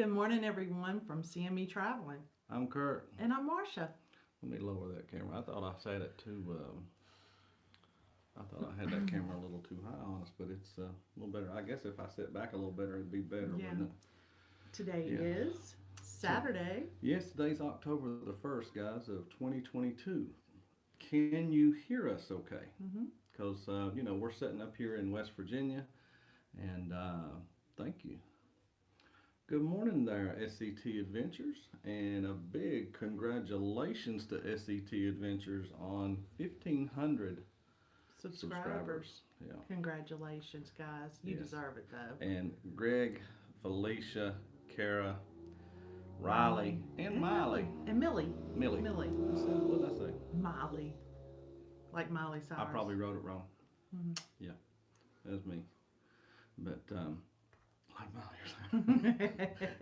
Good morning, everyone, from CME Traveling. I'm Curt. And I'm Marsha. Let me lower that camera. I thought I sat it too. I thought I had that camera a little too high on us, but it's a little better. I guess if I sit back a little better, it'd be better, Yeah. wouldn't it? Today Yeah. is Saturday. Yes, today's October the 1st, guys, of 2022. Can you hear us okay? Because, we're sitting up here in West Virginia, and thank you. Good morning there, SCT Adventures, and a big congratulations to SCT Adventures on 1,500 subscribers. Yeah. Congratulations, guys. You Yes. deserve it, though. And Greg, Felicia, Kara, Riley, and Miley. And Millie. Millie. What did I say? Miley. Like Miley Cyrus. I probably wrote it wrong. Yeah, that's me. But, like Miley.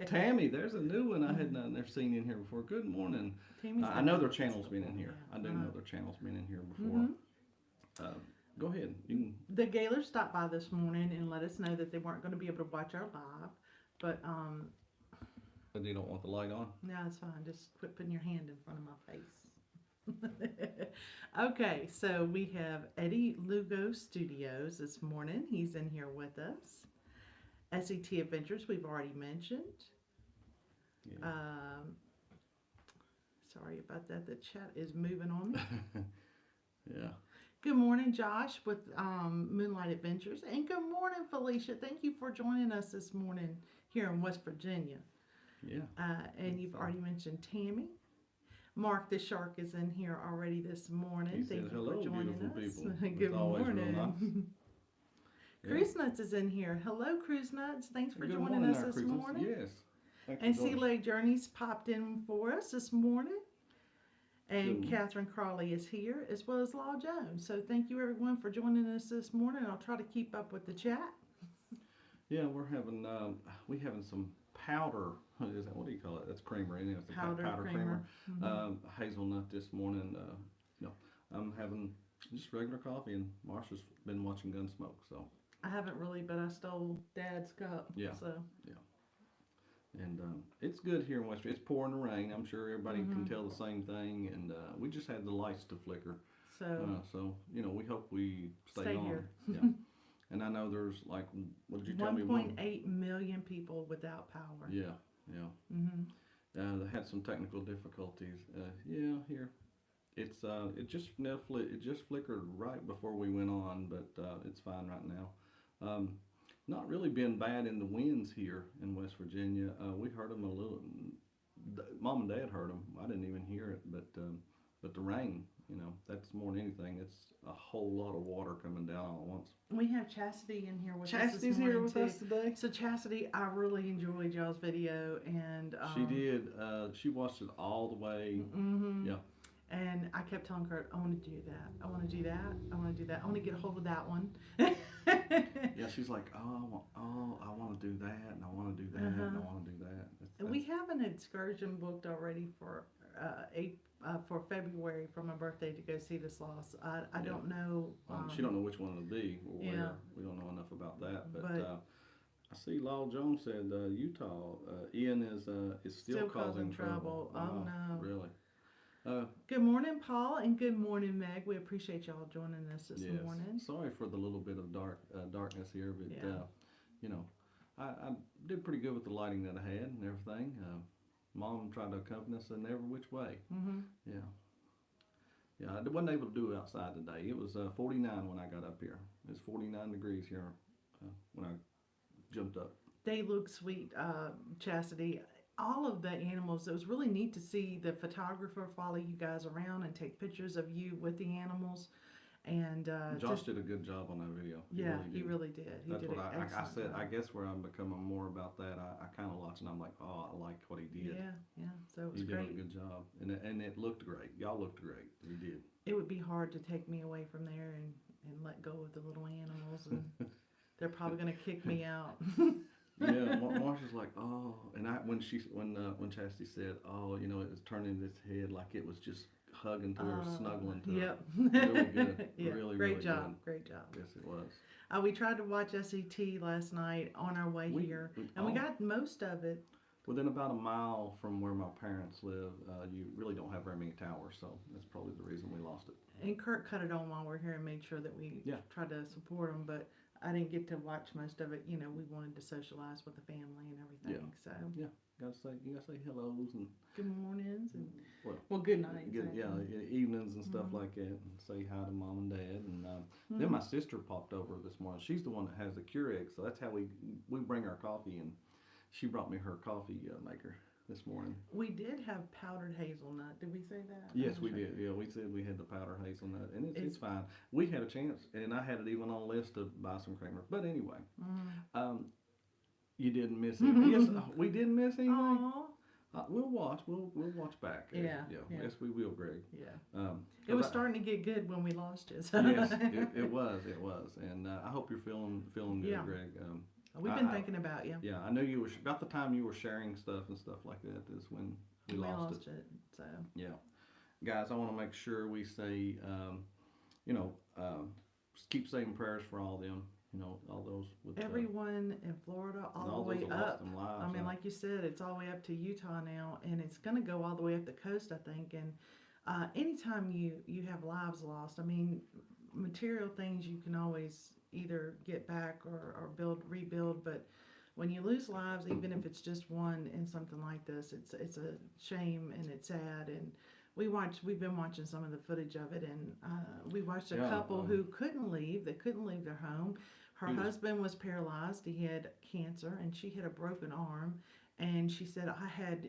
Tammy, there's a new one I had never seen in here before. Good morning. I know their channel's been in here. I do know their channel's been in here before. Go ahead. The Gaylors stopped by this morning and let us know that they weren't going to be able to watch our live. But, You don't want the light on? no, it's fine. Just quit putting your hand in front of my face. Okay, so we have Eddie Lugo Studios this morning. He's in here with us. SET Adventures, we've already mentioned. Yeah. Sorry about that. The chat is moving on me. Yeah. Good morning, Josh, with Moonlight Adventures. And good morning, Felicia. Thank you for joining us this morning here in West Virginia. Yeah. And you've already mentioned Tammy. Mark the Shark is in here already this morning. He Thank said, you hello, for joining beautiful us. people. Good It's always real morning. nice. Yeah. Cruise Nuts is in here. Hello, Cruise Nuts. Thanks for Good joining morning us there, this Cruise Nuts. morning. Yes. Thanks And for Sea joining us. Lake Journeys popped in for us this morning. And Good. Catherine Crawley is here, as well as Law Jones. So thank you, everyone, for joining us this morning. I'll try to keep up with the chat. Yeah, we're having some powder. What do you call it? That's creamer, isn't it? It's a Powder creamer. Hazelnut this morning. I'm having just regular coffee, and Marsha's been watching Gunsmoke. So I haven't really, but I stole Dad's cup. Yeah. So. Yeah. And it's good here in West Virginia. It's pouring the rain. I'm sure everybody can tell the same thing. And we just had the lights to flicker. So we hope we stay on. here. Yeah. And I know there's like, what did you tell me? 1.8 million people without power. Yeah. They had some technical difficulties. Here. It just flickered right before we went on, but it's fine right now. Not really been bad in the winds here in West Virginia. We heard them a little. Mom and Dad heard them. I didn't even hear it, but the rain, that's more than anything. It's a whole lot of water coming down all at once. We have Chastity in here with us Chastity's this morning here with too. us today. So Chastity, I really enjoyed y'all's video, and She did. She watched it all the way. Yeah. And I kept telling Curt, I want to do that. I want to do that. I want to do that. I want to get a hold of that one. Yeah, she's like, I want to do that, and I want to do that, and I want to do that. And we have an excursion booked already for February for my birthday to go see the sloths. I don't know. She don't know which one it'll be or where. We don't know enough about that, but I see Law Jones said Utah. Ian is still causing trouble. Oh no! Really? Good morning, Paul, and good morning, Meg. We appreciate y'all joining us this morning. Sorry for the little bit of darkness here, but I did pretty good with the lighting that I had and everything. Mom tried to accompany us in every which way. Yeah, I wasn't able to do it outside today. It was 49 when I got up here. It was 49 degrees here when I jumped up. They look sweet, Chastity. All of the animals, it was really neat to see the photographer follow you guys around and take pictures of you with the animals. And Josh did a good job on that video. He really did. That's did what I said. job. I guess where I'm becoming more about that, I kind of watched and I'm like, oh, I like what he did. Yeah. So it was He great. did a good job, and it looked great. Y'all looked great. You did. It would be hard to take me away from there and let go of the little animals, and they're probably going to kick me out. Yeah, Marsha's like, oh, and when Chastity said, oh, it was turning its head like it was just hugging to her, snuggling to her. Really good. Yeah. Really Great job. good. Great job. Yes, it was. We tried to watch SET last night on our way here, and we got most of it. within about a mile from where my parents live, you really don't have very many towers, so that's probably the reason we lost it. And Curt cut it on while we're here and made sure that we tried to support him, but I didn't get to watch most of it. You know, we wanted to socialize with the family and everything. So you gotta say hellos and good mornings and good nights. Evenings and stuff like that, and say hi to mom and dad. And then my sister popped over this morning. She's the one that has the Keurig, so that's how we bring our coffee. And she brought me her coffee maker this morning. We did have powdered hazelnut. Did we say that? Yes, we did. Yeah, we said we had the powdered hazelnut, and it's fine. We had a chance, and I had it even on a list to buy some creamer. But anyway, you didn't miss anything. Yes, we didn't miss anything. We'll watch. We'll watch back. Yeah. Yes, we will, Greg. Yeah. It was starting to get good when we lost it. So. Yes, it was, and I hope you're feeling good, Greg. We've been thinking about you. Yeah, I know you were about the time you were sharing stuff and stuff like that is when we lost it. So yeah, guys, I want to make sure we say, keep saying prayers for all them. You know, all those with everyone in Florida, all the way up. I mean, like you said, it's all the way up to Utah now, and it's going to go all the way up the coast, I think. And anytime you have lives lost, I mean, material things you can always either get back or rebuild, but when you lose lives, even if it's just one in something like this, it's a shame and it's sad. And we've been watching some of the footage of it, and we watched a couple who couldn't leave. They couldn't leave their home. Her husband was paralyzed. He had cancer, and she had a broken arm. And she said, I had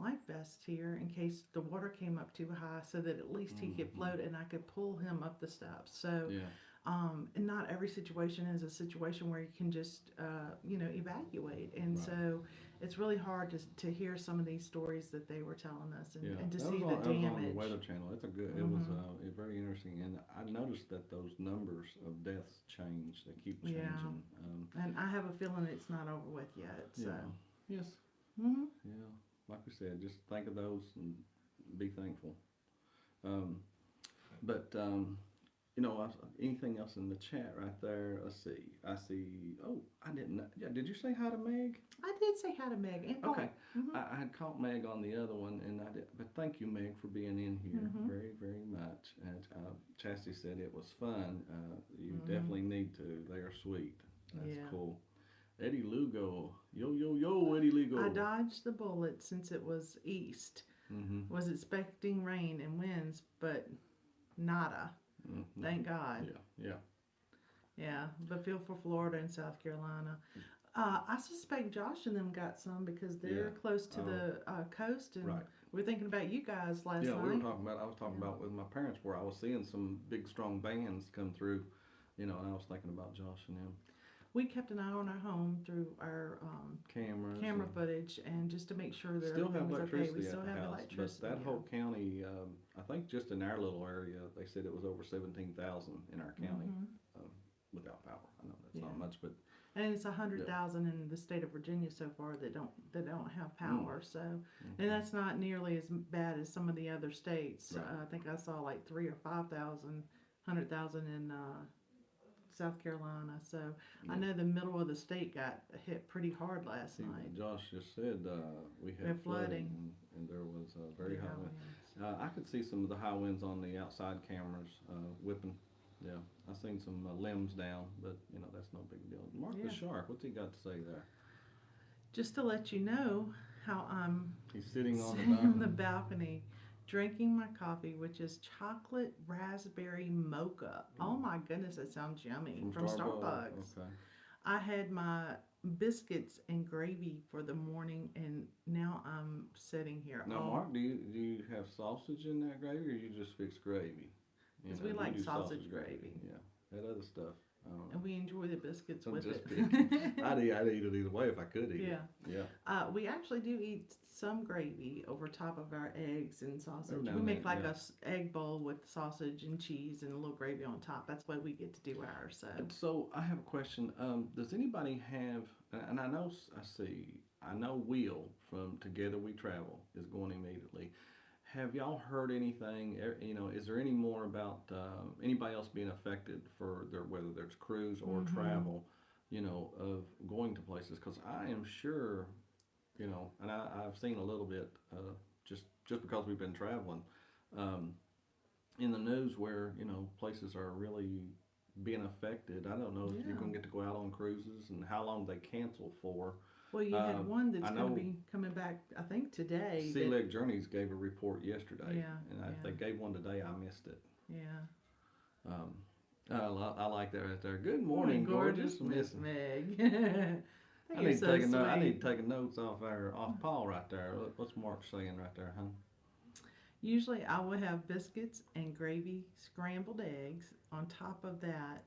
life vests here in case the water came up too high, so that at least he could float and I could pull him up the steps. So, and not every situation is a situation where you can just, evacuate. And so it's really hard to hear some of these stories that they were telling us and to see the damage. That was on the Weather Channel. It's a good. It was very interesting, and I noticed that those numbers of deaths change. They keep changing. Yeah. And I have a feeling it's not over with yet. So. Yeah. Yes. Mm-hmm. Yeah. Like we said, just think of those and be thankful. Anything else in the chat right there? Let's see. I see. Oh, I didn't know. Yeah, did you say hi to Meg? I did say hi to Meg. And okay. I had caught Meg on the other one, and I did. But thank you, Meg, for being in here very, very much. And Chastity said it was fun. You definitely need to. They are sweet. That's cool. Eddie Lugo. Yo, Eddie Lugo. I dodged the bullet since it was east. Was expecting rain and winds, but nada. Thank God. Yeah, but feel for Florida and South Carolina. I suspect Josh and them got some because they're close to the coast, and we're thinking about you guys last night. Yeah, we were talking about. I was talking about with my parents where I was seeing some big, strong bands come through, and I was thinking about Josh and them. We kept an eye on our home through our camera footage, and just to make sure that everything was okay. We still have electricity. But that whole county, I think just in our little area, they said it was over 17,000 in our county without power. I know that's not much, but and it's 100,000 in the state of Virginia so far that don't have power. So, and that's not nearly as bad as some of the other states. Right. I think I saw like 3,000 or 5,000, 100,000 in South Carolina. So I know the middle of the state got hit pretty hard last night. Josh just said we had flooding and there was very high winds. I could see some of the high winds on the outside cameras whipping. Yeah, I seen some limbs down, but that's no big deal. Mark the Shark, what's he got to say there? Just to let you know how he's sitting on the balcony drinking my coffee, which is chocolate raspberry mocha. Oh my goodness, that sounds yummy. From Starbucks. Okay. I had my biscuits and gravy for the morning, and now I'm sitting here. Now, Mark, do you have sausage in that gravy, or you just fix gravy? Because we like sausage gravy. Yeah, that other stuff. And we enjoy the biscuits with it. I'd eat it either way if I could eat it. Yeah. We actually do eat some gravy over top of our eggs and sausage. We make like a egg bowl with sausage and cheese and a little gravy on top. That's why we get to do ours. So I have a question. Does anybody have? And I know Will from Together We Travel is going immediately. Have y'all heard anything? Is there any more about anybody else being affected for whether there's cruise or travel, of going to places? Because I am sure, and I've seen a little bit, just because we've been traveling, um, in the news where places are really being affected. I don't know if you're Yeah. gonna get to go out on cruises and how long they cancel for. Well, you had one that's I going to know be coming back, I think today. Sea Leg Journeys gave a report yesterday, Yeah, and if yeah. they gave one today, I missed it. Yeah. Um, I like that right there. Good morning, gorgeous Miss Miss. Meg. I You're need to so take a note. I sweet. need to take notes off Paul right there. What's Mark saying right there, huh? Usually I will have biscuits and gravy, scrambled eggs on top of that,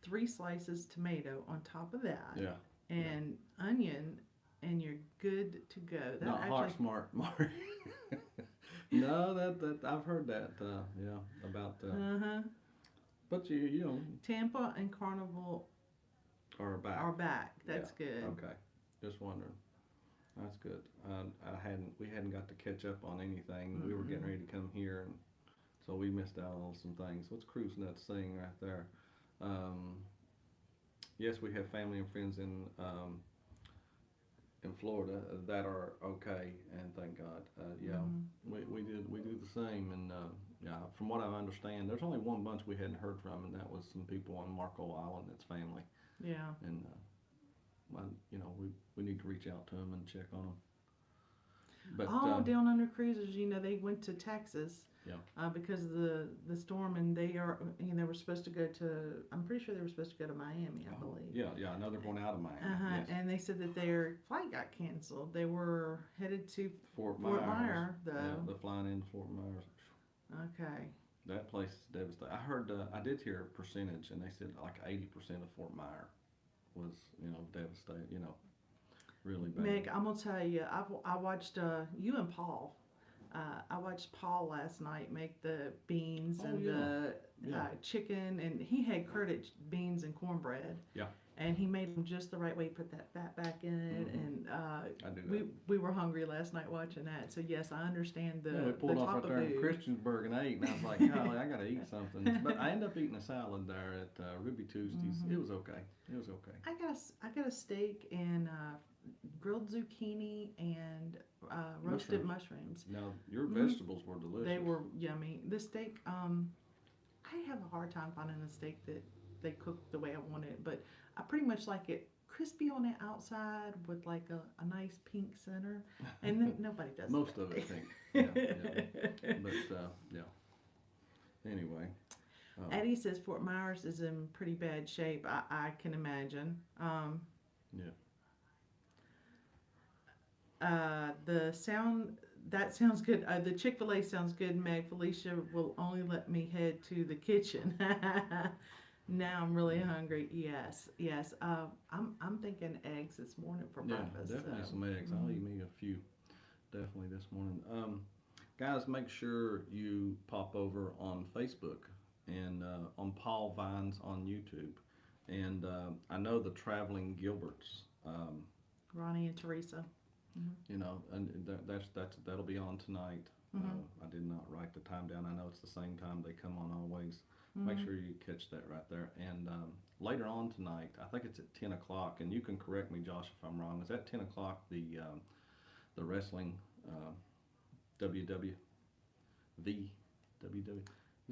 3 slices tomato on top of that, Yeah. and onion, and you're good to go. That Not actually, heart smart, Mark. No, that I've heard that. Yeah, about. uh-huh. But you Tampa and Carnival are back. are back. That's Yeah. good. Okay. Just wondering. That's good. We hadn't got to catch up on anything. We were getting ready to come here, and so we missed out on some things. What's Cruise Nuts saying right there? Yes, we have family and friends in Florida that are okay, and thank God. Yeah, we do the same, and yeah, from what I understand, there's only one bunch we hadn't heard from, and that was some people on Marco Island. That's family, Yeah. and we need to reach out to them and check on them. But Down under cruisers, they went to Texas. Yeah. Because of the storm, and they were supposed to go to. I'm pretty sure they were supposed to go to Miami, I believe. Yeah. I know they're going out of Miami. Yes. And they said that their flight got canceled. They were headed to Fort Myers, though. Yeah, they're flying into Fort Myers. Okay. That place is devastating. I heard, I did hear a percentage, and they said like 80% of Fort Myers was, devastated. Really bad. Meg, I'm gonna tell you, I watched you and Paul. I watched Paul last night make the beans the chicken, and he had curded beans and cornbread. Yeah. And he made them just the right way. Put that fat back in it, and I do that. we were hungry last night watching that. So yes, I understand the we pulled off right there in food. Christiansburg and ate, and I was like, golly, I gotta eat something. But I ended up eating a salad there at Ruby Tuesdays. It was okay. It was okay. I got a steak and grilled zucchini and roasted mushrooms. Now your vegetables were delicious. They were yummy. The steak, I have a hard time finding a steak that they cook the way I want it, but I pretty much like it crispy on the outside with like a nice pink center, and then nobody does Most of it pink. Yeah. But yeah. Anyway. Eddie says Fort Myers is in pretty bad shape. I can imagine. Yeah. That sounds good. The Chick-fil-A sounds good, Meg. Felicia will only let me head to the kitchen. Now I'm really hungry. Yes. I'm thinking eggs this morning for breakfast. Yeah, definitely some eggs. I'll eat me a few, definitely this morning. Guys, make sure you pop over on Facebook and on Paul Vines on YouTube, and I know the Traveling Gilberts. Ronnie and Teresa. And that'll be on tonight. I did not write the time down. I know it's the same time they come on always. Make sure you catch that right there. And later on tonight, I think it's at 10 o'clock, and you can correct me, Josh, if I'm wrong. Is that 10 o'clock the wrestling WW?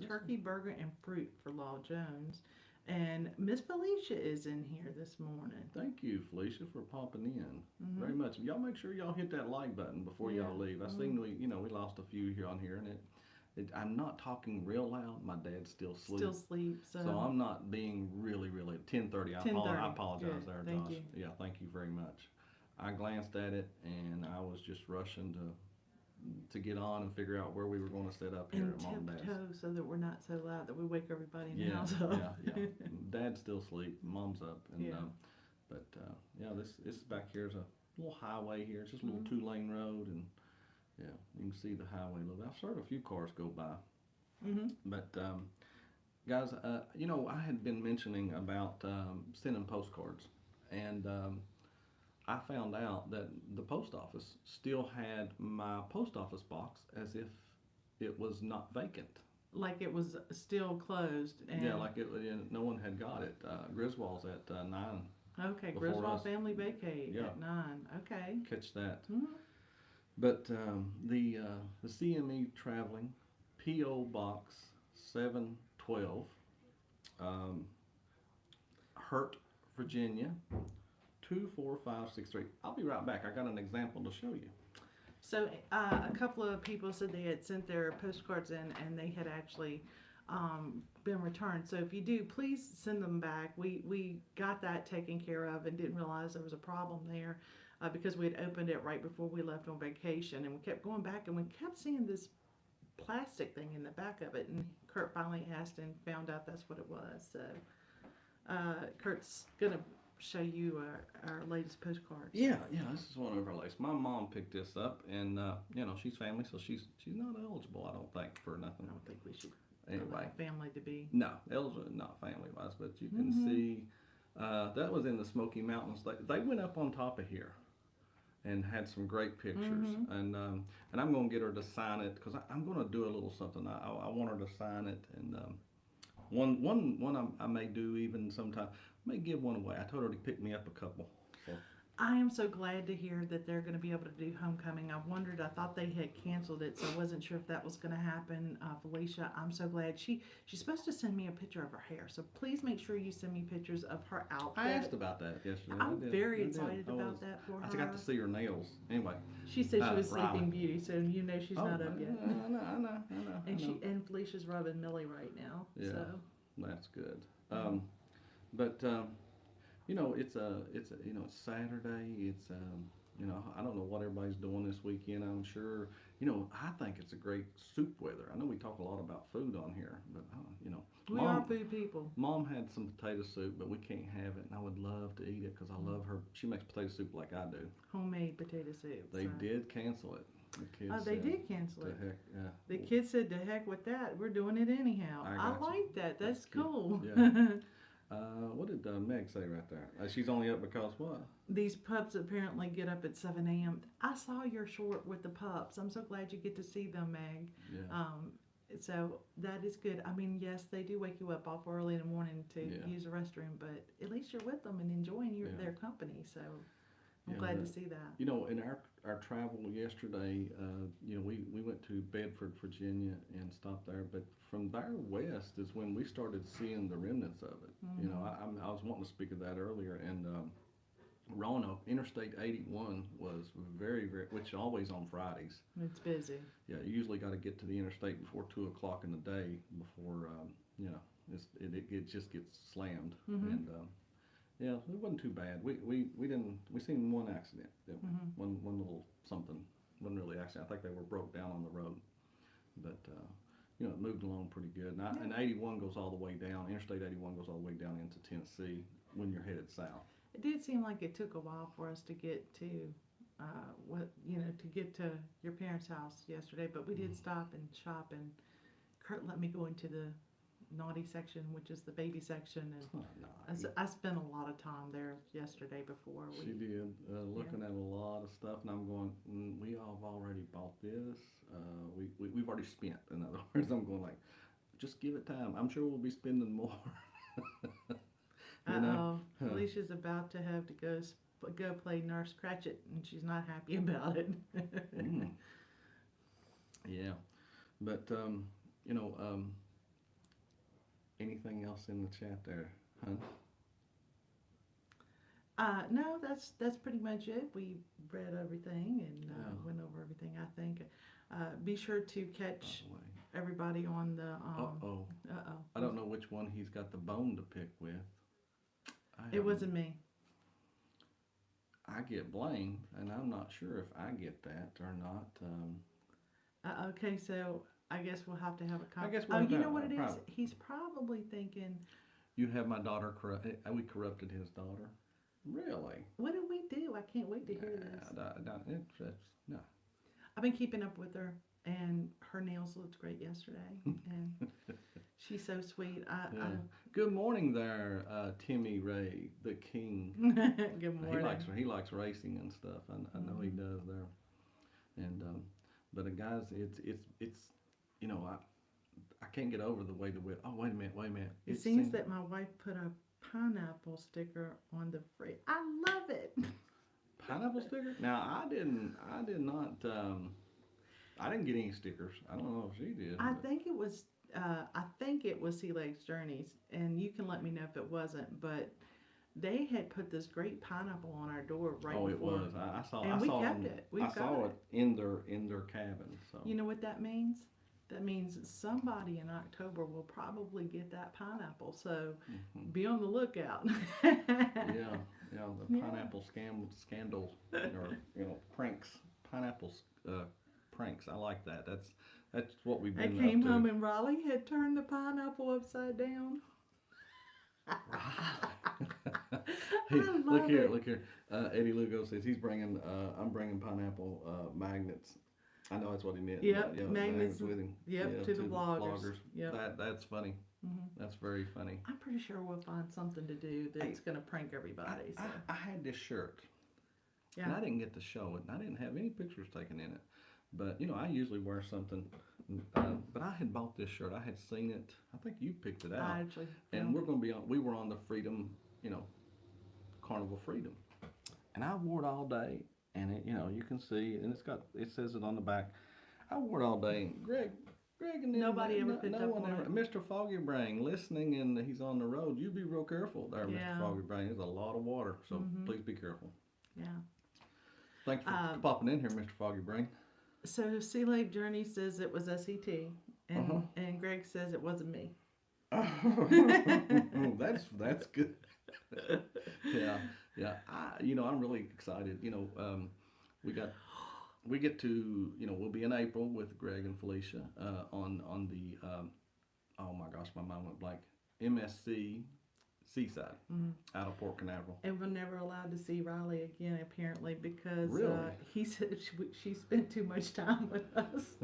Turkey, burger, and fruit for Law Jones. And Miss Felicia is in here this morning. Thank you, Felicia, for popping in very much. Y'all make sure y'all hit that like button before y'all leave. I seen we lost a few here on here, and I'm not talking real loud. My dad's still asleep. Still asleep. So I'm not being really 10:30. I apologize there, thank Josh. you. Yeah, thank you very much. I glanced at it, and I was just rushing to get on and figure out where we were going to set up here and at Mom and Dad's. tiptoe so that we're not so loud that we wake everybody in the Yeah, house up. yeah. Dad's still asleep. Mom's up, and this back here is a little highway here. It's just a little 2-lane road, and yeah, you can see the highway a little bit. I've heard a few cars go by. But guys, I had been mentioning about sending postcards, and I found out that the post office still had my post office box as if it was not vacant. Like it was still closed. And Yeah, like no one had got it. Griswold's at 9. Okay, before Griswold us. family vacate Yeah. at 9. Okay. Catch that. But the CME Traveling, PO Box 712, um, Hurt, Virginia 24563. I'll be right back. I got an example to show you. So a couple of people said they had sent their postcards in and they had actually been returned. So if you do, please send them back. We got that taken care of and didn't realize there was a problem there because we had opened it right before we left on vacation, and we kept going back and we kept seeing this plastic thing in the back of it. And Curt finally asked and found out that's what it was. So Curt's gonna show you our latest postcards. Yeah, this is one of our latest. My mom picked this up, and she's family, so she's not eligible, I don't think, for nothing. I don't think we should Anyway, family to be. no, eligible, not family wise, but you can see that was in the Smoky Mountains. They went up on top of here and had some great pictures, and I'm gonna get her to sign it because I'm gonna do a little something. I want her to sign it, and one I may do even sometime. May give one away. I told her to pick me up a couple. So. I am so glad to hear that they're going to be able to do homecoming. I thought they had canceled it, so I wasn't sure if that was going to happen. Felicia, I'm so glad. She's supposed to send me a picture of her hair, so please make sure you send me pictures of her outfit. I asked about that yesterday. I'm very excited about that for her. I got to see her nails. Anyway. She said she was Riley. Sleeping Beauty, so you know she's not up yet. I know. And Felicia's rubbing Millie right now. Yeah, so. That's good. But it's Saturday. It's I don't know what everybody's doing this weekend. I'm sure I think it's a great soup weather. I know we talk a lot about food on here, but we are food people. Mom had some potato soup, but we can't have it, and I would love to eat it because I love her. She makes potato soup like I do. Homemade potato soup. They did cancel it. The kids they said, did cancel it. Heck, yeah. The kids said, "To heck with that. We're doing it anyhow." I like that. That's cool. Yeah. What did Meg say right there? She's only up because what? These pups apparently get up at 7 a.m. I saw your short with the pups. I'm so glad you get to see them, Meg. Yeah. So that is good. I mean, yes, they do wake you up awful early in the morning to use the restroom, but at least you're with them and enjoying their company. So I'm glad to see that. In our travel yesterday, we went to Bedford, Virginia, and stopped there. But from there west is when we started seeing the remnants of it. I was wanting to speak of that earlier, and Roanoke, Interstate 81 was very, very, which is always on Fridays. It's busy. Yeah, you usually got to get to the interstate before 2 o'clock in the day before it just gets slammed. And yeah, it wasn't too bad. We seen one accident, one little something. Wasn't really accident. I think they were broke down on the road, but it moved along pretty good. And 81 goes all the way down. Interstate 81 goes all the way down into Tennessee when you're headed south. It did seem like it took a while for us to get to to get to your parents' house yesterday, but we did stop and shop, and Curt let me go into the naughty section, which is the baby section, and I spent a lot of time there yesterday before. She did, looking at a lot of stuff, and I'm going, we all have already bought this. We've already spent. In other words, I'm going like, just give it time. I'm sure we'll be spending more. Felicia's about to have to go play Nurse Cratchit, and she's not happy about it. Yeah, but anything else in the chat there, huh? No, that's pretty much it. We read everything and went over everything, I think. Be sure to catch everybody on the. I don't know which one he's got the bone to pick with. It wasn't me. I get blamed, and I'm not sure if I get that or not. Okay, so I guess we'll have to have a conversation. I guess you know what it is? He's probably thinking. You have my daughter corrupted. We corrupted his daughter. Really? What did we do? I can't wait to hear this. No. I've been keeping up with her, and her nails looked great yesterday, and she's so sweet. Good morning there, Timmy Ray, the king. Good morning. He likes racing and stuff. I know he does there. And but guys, it's I can't get over the way the whip. Oh, wait a minute. It seems that my wife put a pineapple sticker on the fridge. I love it. Pineapple sticker? Now I did not. I didn't get any stickers. I don't know if she did. I But, think it was. I think it was Sea Legs Journeys, and you can let me know if it wasn't. But they had put this great pineapple on our door right oh, it before, was. I saw. and I we saw kept them. it. We've I got saw it. it in their cabin. So. You know what that means? That means somebody in October will probably get that pineapple. So Mhm. be on the lookout. Yeah, yeah. The Yeah. pineapple scandal, or pranks. Pineapple pranks. I like that. That's what we've I been came up home to. and Raleigh had turned the pineapple upside down. Hey, I look love here, it. look here. Eddie Lugo says he's bringing. I'm bringing pineapple magnets. I know that's what he meant. Yep, Yeah, magnets. magnets with him. Yep, Yeah, to the to the vloggers. vloggers. Yep. That's funny. hmm That's very funny. I'm pretty sure we'll find something to do Hey, that's going to prank everybody. So I had this shirt, and yeah, I didn't get to show it, and I didn't have any pictures taken in it. But I usually wear something. But I had bought this shirt. I had seen it. I think you picked it I out, actually and found it. We were on the Freedom, Carnival Freedom, and I wore it all day. And you can see, and it says it on the back. I wore it all day, and Greg, and then Nobody ever no, picked no up one on ever. it. Mr. Foggy Brain listening, and he's on the road. You be real careful there, Mr. Yeah. Foggy Brain. There's a lot of water, so hmm please be careful. Yeah. Thanks for Um, popping in here, Mr. Foggy Brain. so Sea Lake Journey says it was SET, and Uh-huh. and Greg says it wasn't me. That's good. Yeah, yeah. I'm really excited. We got we get to we'll be in April with Greg and Felicia on the oh my gosh, my mind went blank. MSC Seaside Mhm. out of Port Canaveral. And we're never allowed to see Riley again, apparently, because Really? he said she spent too much time with us.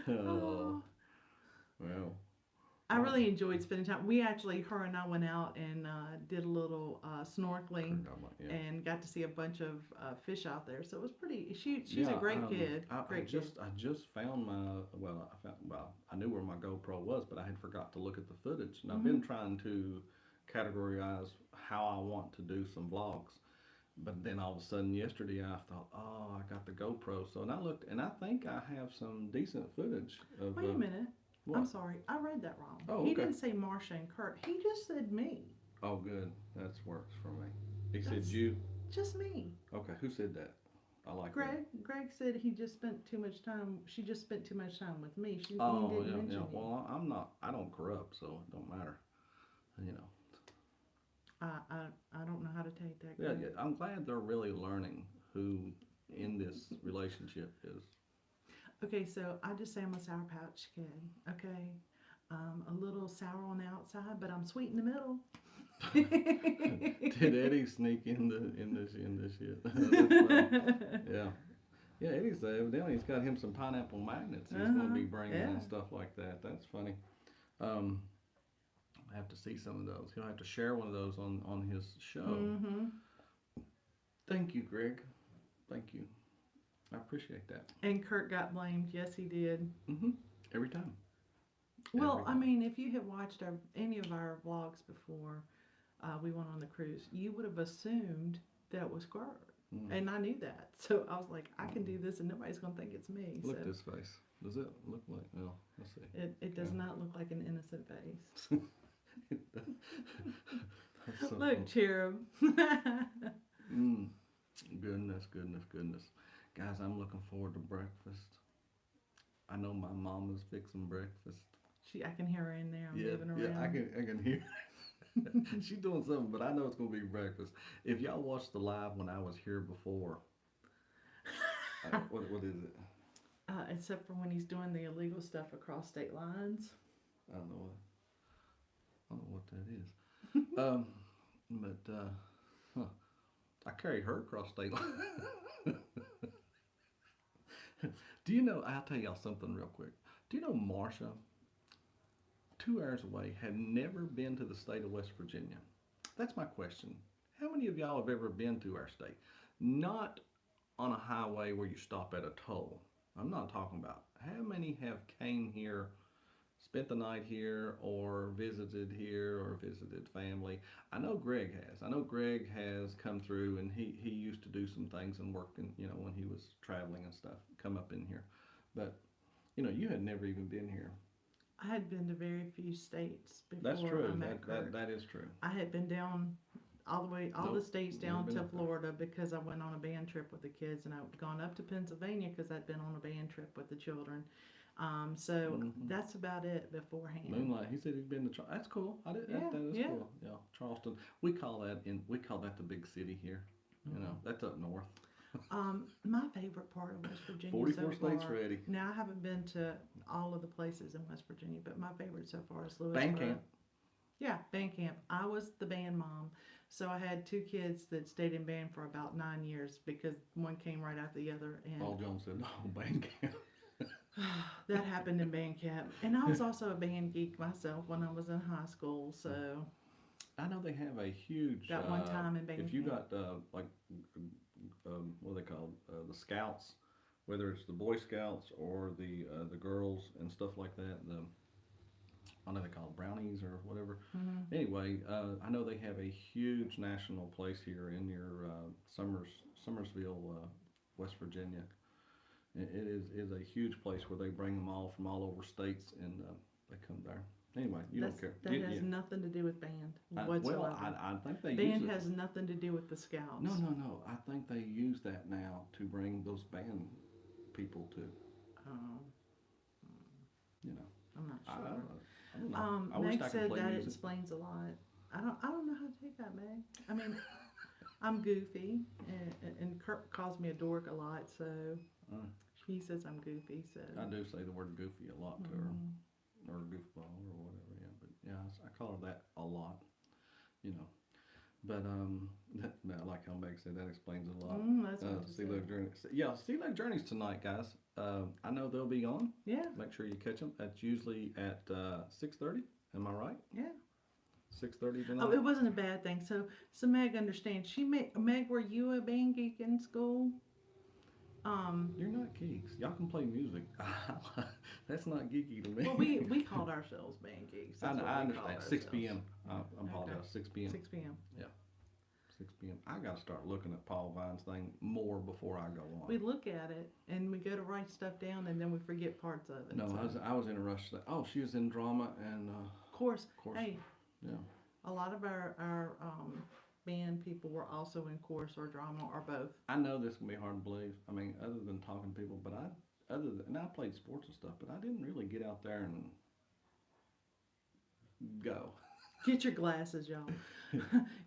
Oh, well. I really enjoyed spending time. Her and I went out and did a little snorkeling Yeah. and got to see a bunch of fish out there. So it was pretty. She's a Yeah, great kid. I Great kid. just found I knew where my GoPro was, but I had forgot to look at the footage, and I've Mm-hmm. been trying to categorize how I want to do some vlogs. But then all of a sudden yesterday I thought, oh, I got the GoPro, so and I looked, and I think I have some decent footage of. Wait a minute. What? I'm sorry. I read that wrong. Oh, He okay. didn't say Marsha and Curt. He just said me. Oh, good. That works for me. He said That's you. just me. Okay, who said that? I like Greg. that. Greg said he just spent too much time. She just spent too much time with me. He Oh, didn't yeah, mention yeah. you. Well, I'm not. I don't corrupt, so it don't matter. You know. I don't know how to take that. Yeah, Greg. yeah. I'm glad they're really learning who in this relationship is. Okay, so I just say I'm a Sour Patch Kid. Okay, a little sour on the outside, but I'm sweet in the middle. Did Eddie sneak in this shit? That's funny. Yeah. Yeah, Eddie's evidently he's got him some pineapple magnets. He's going to be bringing yeah. and stuff like that. That's funny. I have to see some of those. He'll have to share one of those on his show. Mm-hmm. Thank you, Greg. Thank you. I appreciate that. And Curt got blamed. Yes, he did. Mm-hmm. Every time. Well, Every I time. mean, if you had watched any of our vlogs before we went on the cruise, you would have assumed that it was Curt. And I knew that. So I was like, I can do this and nobody's going to think it's me. Look so at this face. Does it look like, well, let's see. it does Yeah. not look like an innocent face. That's so Look, funny. cherub. Goodness. Guys, I'm looking forward to breakfast. I know my mama's fixing breakfast. I can hear her in there moving around. Yeah, I can hear. She's doing something, but I know it's gonna be breakfast. If y'all watched the live when I was here before, what is it? Except for when he's doing the illegal stuff across state lines. I don't know what that is. But I carried her across state line. Do you know? I'll tell y'all something real quick. Do you know Marsha, 2 hours away, had never been to the state of West Virginia? That's my question. How many of y'all have ever been to our state? Not on a highway where you stop at a toll. I'm not talking about. How many have came here spent the night here or visited here or visited family. I know Greg has. I know Greg has come through, and he used to do some things and worked in, when he was traveling and stuff, come up in here. But, you had never even been here. I had been to very few states before That's true. I met Curt. That is true. I had been down all the states down to Florida because I went on a band trip with the kids, and I'd gone up to Pennsylvania because I'd been on a band trip with the children. So that's about it beforehand. Moonlight. He said he'd been to. That's cool. That is cool. Yeah, Charleston. We call that the big city here. That's up north. My favorite part of West Virginia 44 so far. states ready. Now, I haven't been to all of the places in West Virginia, but my favorite so far is Lewisburg. Band camp. Yeah, band camp. I was the band mom, so I had two kids that stayed in band for about 9 years because one came right after the other. And Paul Jones said, "No, band camp." that happened in band camp, and I was also a band geek myself when I was in high school. So I know they have a huge. That one time in band If you camp. got what are they called? The Scouts, whether it's the Boy Scouts or the girls and stuff like that. I know they call it brownies or whatever. Anyway, I know they have a huge national place here in your Summersville, West Virginia. It is a huge place where they bring them all from all over states, and they come there. Anyway, don't care. That has nothing to do with band whatsoever. Well, I think they band use it. has nothing to do with the Scouts. No. I think they use that now to bring those band people to. Oh. I'm not sure. I don't know. I wish Meg I could said play that music. explains a lot. I don't know how to take that, Meg. I mean, I'm goofy, and Curt calls me a dork a lot, so he says I'm goofy. So I do say the word goofy a lot to her, or goofball or whatever. Yeah, but yeah, I call her that a lot. But I like how Meg said that explains a lot. That's what Sea Leg Journey. Yeah, Sea Leg Journeys tonight, guys. I know they'll be on. Yeah. Make sure you catch them. That's usually at 6:30. Am I right? Yeah. 6:30 tonight. Oh, it wasn't a bad thing. So Meg understands. Meg, were you a band geek in school? You're not geeks. Y'all can play music. That's not geeky to me. Well, we called ourselves band geeks. I That's what we understand. called 6 ourselves. p.m. I apologize. Okay. 6 p.m. 6 p.m. 6 p.m. I got to start looking at Paul Vine's thing more before I go on. We look at it and we go to write stuff down and then we forget parts of it. No, so. I was in a rush. Oh, she was in drama and. Of course. Hey. Yeah. A lot of our band people were also in chorus or drama or both. I know this can be hard to believe. I mean, other than talking to people, but I played sports and stuff, but I didn't really get out there and go. Get your glasses, y'all.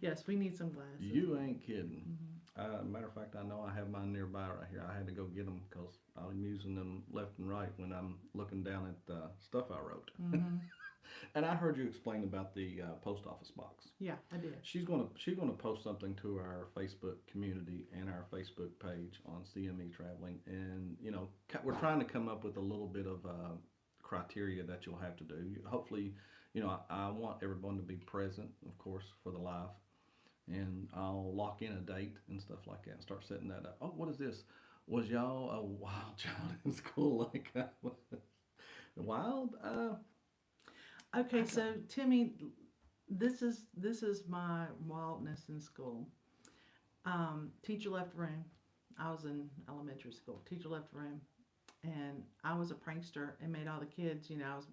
Yes, we need some glasses. You ain't kidding. Matter of fact, I know I have mine nearby right here. I had to go get them because I'm using them left and right when I'm looking down at stuff I wrote. And I heard you explain about the post office box. Yeah, I did. She's gonna post something to our Facebook community and our Facebook page on CME Traveling, and we're trying to come up with a little bit of criteria that you'll have to do. Hopefully, I want everyone to be present, of course, for the live, and I'll lock in a date and stuff like that and start setting that up. Oh, what is this? Was y'all a wild child in school like I was? Wild? Okay, so Timmy, this is my wildness in school. Teacher left the room. I was in elementary school. Teacher left the room, and I was a prankster and made all the kids. I was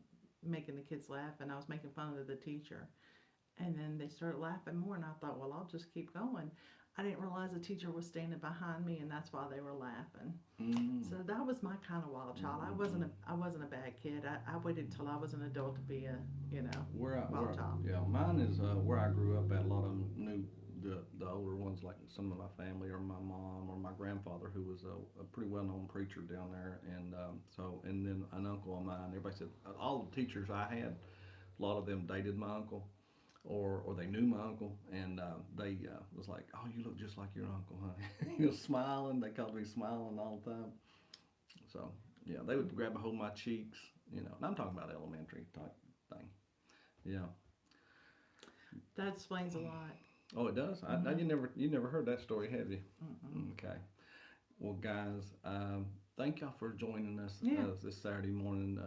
making the kids laugh, and I was making fun of the teacher. And then they started laughing more, and I thought, well, I'll just keep going. I didn't realize the teacher was standing behind me, and that's why they were laughing. So that was my kind of wild child. I wasn't a bad kid. I waited till I was an adult to be a wild child. Yeah, mine is where I grew up at. A lot of them knew the older ones, like some of my family or my mom or my grandfather, who was a pretty well-known preacher down there, and and then an uncle of mine. Everybody said all the teachers I had, a lot of them dated my uncle. Or they knew my uncle, and they was like, "Oh, you look just like your uncle, honey." He was smiling. They called me smiling all the time. So yeah, they would grab a hold of my cheeks, And I'm talking about elementary type thing. Yeah. That explains a lot. Oh, it does. You never heard that story, have you? Mm-mm. Okay. Well, guys, thank y'all for joining us Yeah. this Saturday morning.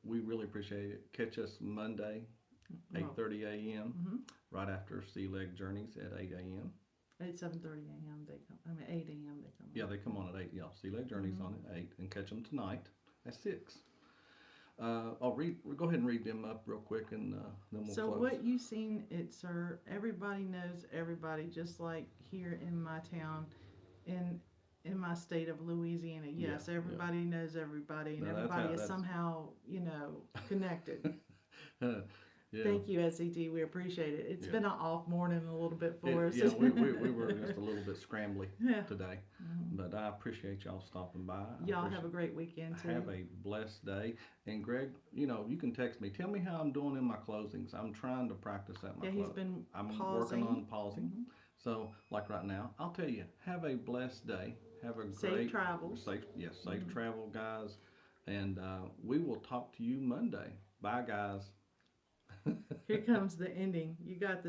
we really appreciate it. Catch us Monday, Well, 8:30 a.m. mm-hmm. right after Sea Leg Journeys at 8 a.m. At 7:30 a.m. they come. I mean 8 a.m. they come. Yeah, they come on at 8. Yeah, Sea Leg Journeys Mhm. on at 8, and catch them tonight at 6. I'll read. We'll go ahead and read them up real quick, and then we'll So close. what you seen, sir, everybody knows everybody, just like here in my town, in my state of Louisiana. Yes, Yeah, everybody knows everybody, and No, everybody is that's- somehow, connected. Yeah. Thank you, SET. We appreciate it. It's Yeah. been an off morning a little bit for us. Yeah, we were just a little bit scrambly Yeah. today, Mhm. but I appreciate y'all stopping by. Y'all have a great weekend too. Have a blessed day. And Greg, you can text me. Tell me how I'm doing in my closings. I'm trying to practice at my Yeah, he's been I'm pausing. working on pausing. Mhm. So, like right now, I'll tell you, have a blessed day. Have a Safe great travels. safe Mhm. travel, guys. And we will talk to you Monday. Bye, guys. Here comes the ending. You got this.